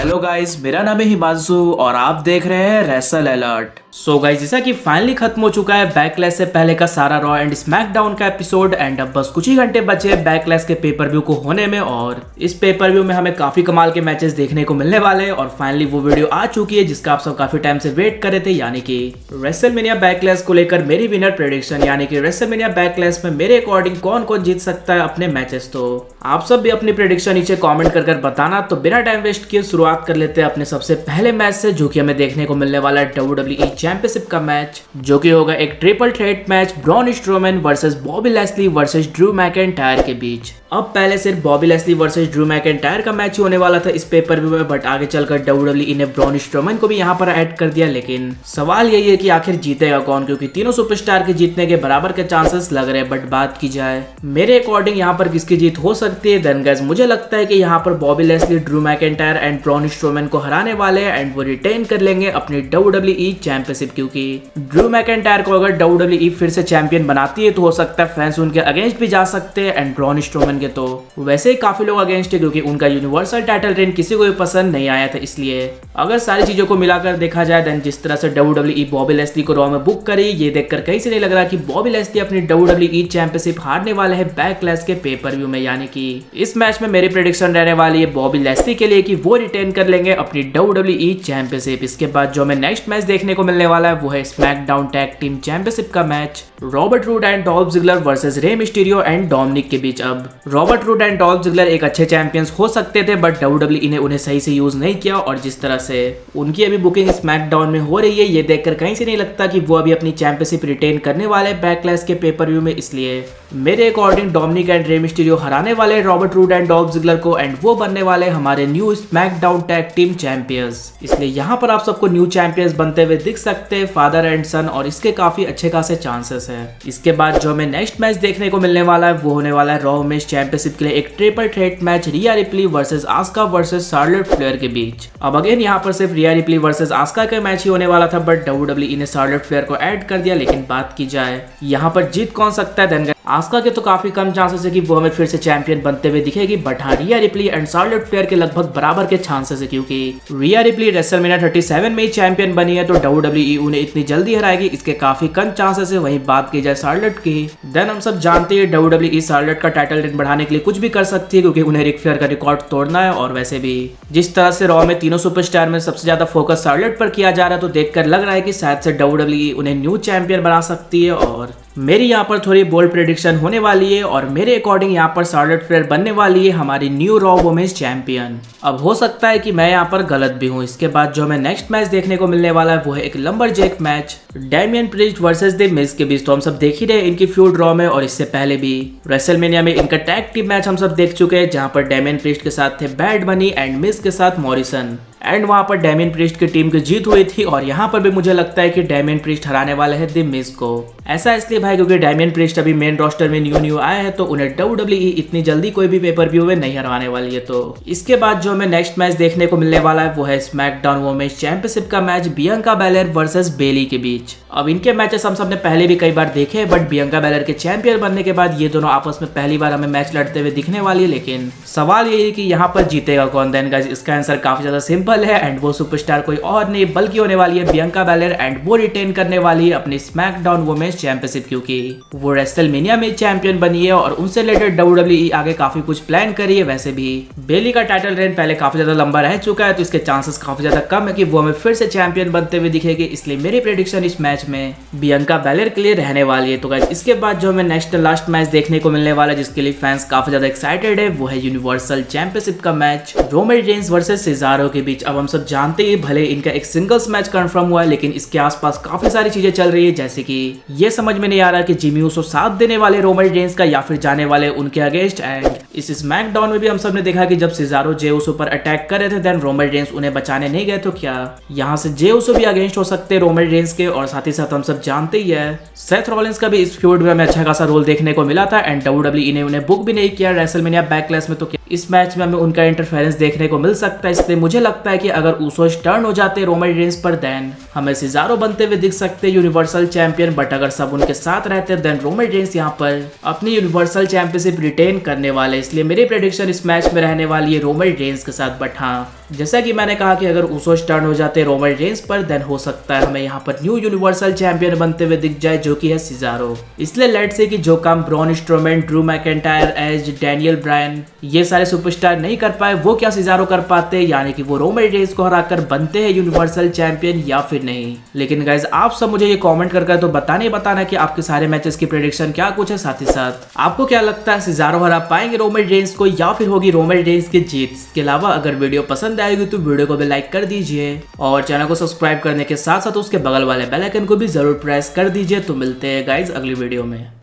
Hello guys, मेरा नाम है हिमांशु और आप देख रहे हैं रेसल अलर्ट। सो गाइस, जैसा कि फाइनली खत्म हो चुका है बैकलैश से पहले का सारा रॉ एंड स्मैकडाउन का एपिसोड एंड अब बस कुछ ही घंटे बचे हैं बैकलैश के पेपर व्यू को होने में। और इस पेपर व्यू में हमें काफी कमाल के मैचेस देखने को मिलने वाले हैं और फाइनली वो वीडियो आ चुकी है जिसका आप सब काफी टाइम से वेट कर रहे थे, यानी कि रेसलमेनिया बैकलैश को लेकर मेरी विनर प्रेडिक्शन, यानी कि रेसलमेनिया बैकलैश में मेरे अकॉर्डिंग कौन कौन जीत सकता है अपने मैचेस। तो आप सब भी अपनी प्रेडिक्शन नीचे कमेंट कर बताना। तो बिना टाइम वेस्ट किए शुरुआत कर लेते हैं अपने सबसे पहले मैच से, जो कि हमें देखने को मिलने वाला है WWE चैंपियनशिप का मैच, जो कि होगा एक triple threat match Braun Strowman versus Bobby Lashley versus Drew McIntyre के बीच। अब पहले सिर्फ Bobby Lashley versus Drew McIntyre का मैच ही होने वाला था इस पेपर व्यू में, बट आगे चलकर WWE ने ब्रॉन स्ट्रोमैन को भी यहाँ पर ऐड कर दिया। लेकिन सवाल यही है कि आखिर जीतेगा कौन, क्योंकि तीनों सुपरस्टार के जीतने के बराबर के चांसेस लग रहे हैं। बट बात की जाए मेरे अकॉर्डिंग यहाँ पर किसकी जीत हो सकती है, देन गाइस मुझे लगता है कि यहाँ पर Bobby Lashley Drew McIntyre and Braun Strowman को हराने वाले हैं एंड वो रिटेन कर लेंगे अपनी WWE चैंपियनशिप। क्योंकि ड्रू मैकिंटायर को अगर WWE फिर से चैंपियन बनाती है तो हो सकता है फैंस उनके अगेंस्ट भी जा सकते हैं एंड ब्रॉन स्ट्रोमैन के तो वैसे ही काफी लोग अगेंस्ट है, क्योंकि उनका यूनिवर्सल टाइटल रेन किसी को भी पसंद नहीं आया था। इसलिए अगर सारी चीजों को मिलाकर देखा जाए देन जिस तरह से WWE बॉबी लेस्ली को रॉ में बुक करी, ये देखकर कहीं से नहीं लग रहा कि बॉबी लेस्ली अपनी WWE चैंपियनशिप हारने वाले है बैकलैश के पेपर व्यू में। यानी कि इस मैच में मेरी प्रेडिक्शन रहने वाली है बॉबी लेस्ली के लिए कि वो रिटेन कर लेंगे अपनी WWE चैंपियनशिप। इसके बाद जो हमें नेक्स्ट मैच देखने को मिलने वाला है वो है स्मैकडाउन टैग टीम चैंपियनशिप का match, Robert Roode and Dolph Ziggler versus Rey Mysterio and Dominik के बीच। अब Robert Roode and Dolph Ziggler एक अच्छे चैंपियंस हो सकते थे, बट WWE ने उन्हें सही से यूज नहीं किया और जिस तरह से उनकी अभी बुकिंग स्मैकडाउन में हो रही है, ये देखकर कहीं से नहीं लगता कि वो अभी अपनी चैंपियनशिप रिटेन करने वाले बैकलैश के पेपर व्यू में। इसलिए मेरे according Dominik and Rey Mysterio हराने वाले Robert Roode and Dolph Ziggler को एंड वो बनने वाले हमारे new SmackDown tag team champions. इसलिए यहाँ पर आप सबको न्यू चैंपियंस बनते हुए दिख सकते हैं, फादर एंड सन, और इसके काफी अच्छे खासे चांसेस है। इसके बाद जो हमें नेक्स्ट मैच देखने को मिलने वाला है वो होने वाला है रॉ वुमेन्स चैंपियनशिप के लिए एक triple threat match Rhea Ripley versus Asuka versus Charlotte Flair के बीच। अब अगेन यहाँ पर सिर्फ रिया रिप्ली वर्सेस आस्का का मैच ही होने वाला था, बट WWE ने शार्लेट फ्लेयर को ऐड कर दिया। लेकिन बात की जाए यहाँ पर जीत कौन सकता है, देन आस्का के तो काफी कम चांसेस है कि वो हमें फिर से चैंपियन बनते हुए दिखेगी, बट हाँ रिया रिप्ली एंड शार्लेट फ्लेयर के लगभग बराबर के चांसेस है, क्योंकि रिया रिप्ली रेसलमेनिया 37 में ही चैंपियन बनी है तो WWE उन्हें इतनी जल्दी हराएगी इसके काफी कम चांसेस है। वहीं बात की जाए शार्लेट की, देन हम सब जानते हैं WWE शार्लेट का टाइटल रेन बढ़ाने के लिए कुछ भी कर सकती है, क्योंकि उन्हें रिक फ्लेयर का रिकॉर्ड तोड़ना है। और वैसे भी जिस तरह से रॉ में तीनों सुपरस्टार में सबसे ज्यादा फोकस शार्लेट पर किया जा रहा है, तो देखकर लग रहा है कि शायद से WWE उन्हें न्यू चैंपियन बना सकती है। और मेरी यहाँ पर थोड़ी बोल्ड प्रेडिक्शन होने वाली है और मेरे अकॉर्डिंग यहाँ पर शार्लेट फ्लेयर बनने वाली है हमारी न्यू रॉ वुमेन्स चैंपियन। अब हो सकता है कि मैं यहाँ पर गलत भी हूँ। इसके बाद जो हमें नेक्स्ट मैच देखने को मिलने वाला है वो है एक lumberjack match Damian Priest versus the Miz के बीच। तो हम सब देख ही रहे इनकी फ्यूड रॉ में और इससे पहले भी रेसलमेनिया में इनका टैग टीम मैच हम सब देख चुके हैं, जहाँ पर डैमियन प्रीस्ट के साथ थे बैड बनी एंड मिज के साथ मॉरिसन, एंड वहां पर डैमियन प्रीस्ट की टीम की जीत हुई थी। और यहाँ पर भी मुझे लगता है कि डैमियन प्रीस्ट हराने वाले हैं द मिज को। ऐसा इसलिए भाई क्योंकि डैमियन प्रीस्ट अभी मेन रोस्टर में न्यू आए हैं, तो उन्हें WWE इतनी जल्दी कोई भी पेपर व्यू में नहीं हरवाने वाली है। तो इसके बाद जो हमें नेक्स्ट मैच देखने को मिलने वाला है वो है स्मैकडाउन वुमेन्स चैंपियनशिप का मैच बियांका बेलेर वर्सेस बेली के बीच। अब इनके मैचेस हम सबने पहले भी कई बार देखे, बट बियांका बेलेर के चैंपियन बनने के बाद ये दोनों आपस में पहली बार हमें मैच लड़ते हुए दिखने वाली है। लेकिन सवाल ये है कि यहाँ पर जीतेगा कौन, देन गाइस इसका आंसर काफी ज्यादा सिंपल है एंड वो सुपरस्टार कोई और नहीं बल्कि होने वाली है बियांका बेलेर एंड वो रिटेन करने वाली है अपनी स्मैकडाउन वुमेन्स चैंपियनशिप, क्योंकि वो रेसलमेनिया में चैंपियन बनी है और उनसे रिलेटेड WWE आगे काफी कुछ प्लान करी है। वैसे भी बेली का टाइटल रेन पहले काफी ज्यादा लंबा रह चुका है, तो इसके चांसेस काफी ज्यादा कम है कि वो हमें फिर से चैंपियन बनते हुए दिखेगी। इसलिए मेरी प्रेडिक्शन इस मैच में बियांका बेलेर के लिए रहने वाली है। तो गाइस इसके बाद जो हमें नेक्स्ट लास्ट मैच देखने को मिलने वाला है, जिसके लिए फैंस काफी ज्यादा एक्साइटेड है, वो है यूनिवर्सल चैंपियनशिप का मैच रोमन रेंस वर्सेस सेजारो के बीच। अब हम सब जानते हैं भले इनका एक सिंगल्स मैच कंफर्म हुआ है, लेकिन इसके आसपास काफी सारी चीजें चल रही है, जैसे कि ये समझ में नहीं आ रहा कि जिमी ऊसो साथ देने वाले रोमन रेंस का या फिर जाने वाले उनके अगेंस्ट। एंड इस स्मैकडाउन में भी हम सब ने देखा कि जब सेजारो जे ऊसो पर अटैक कर रहे थे देन रोमन रेंस उन्हें बचाने नहीं गए, तो क्या यहाँ से जे ऊसो भी अगेंस्ट हो सकते हैं रोमन रेंस के। और साथ ही साथ हम सब जानते ही है सेथ रॉलिंस का भी इस फ्यूड में हमें अच्छा खासा रोल देखने को मिला था एंड WWE ने उन्हें बुक भी नहीं किया रेसलमेनिया बैकलैश में, तो क्या इस मैच में हमें उनका इंटरफेरेंस देखने को मिल सकता है। इसलिए मुझे लगता है कि अगर ऊसोस टर्न हो जाते रोमन रेंस पर देन हमें सेजारो बनते हुए दिख सकते यूनिवर्सल चैंपियन, बट अगर सब उनके साथ रहते देन रोमन रेंस यहाँ पर अपनी यूनिवर्सल चैंपियनशिप रिटेन करने वाले। इसलिए मेरी प्रेडिक्शन इस मैच में रहने वाली है रोमन रेंस के साथ। बट हाँ जैसा कि मैंने कहा कि अगर उसोस टर्न हो जाते रोमन रेंस पर, देन हो सकता है हमें यहाँ पर न्यू यूनिवर्सल चैंपियन बनते हुए दिख जाए, जो कि है सिजारो। इसलिए लेट्स से कि जो काम Braun Strowman, Drew McIntyre, Edge, Daniel Bryan ये सारे सुपरस्टार नहीं कर पाए, वो क्या सिजारो कर पाते, यानी कि वो रोमन रेंस को हराकर बनते हैं यूनिवर्सल चैंपियन या फिर नहीं। लेकिन गाइज आप सब मुझे ये कमेंट करके तो बताना कि आपके सारे मैचेस की प्रेडिक्शन क्या कुछ है। साथ ही साथ आपको क्या लगता है, सिजारो हरा पाएंगे रोमन रेंस को या फिर होगी रोमन रेंस की जीत? इसके अलावा अगर वीडियो पसंद आएगी तो वीडियो को भी लाइक कर दीजिए और चैनल को सब्सक्राइब करने के साथ साथ उसके बगल वाले बेल आइकन को भी जरूर प्रेस कर दीजिए। तो मिलते हैं गाइज अगली वीडियो में।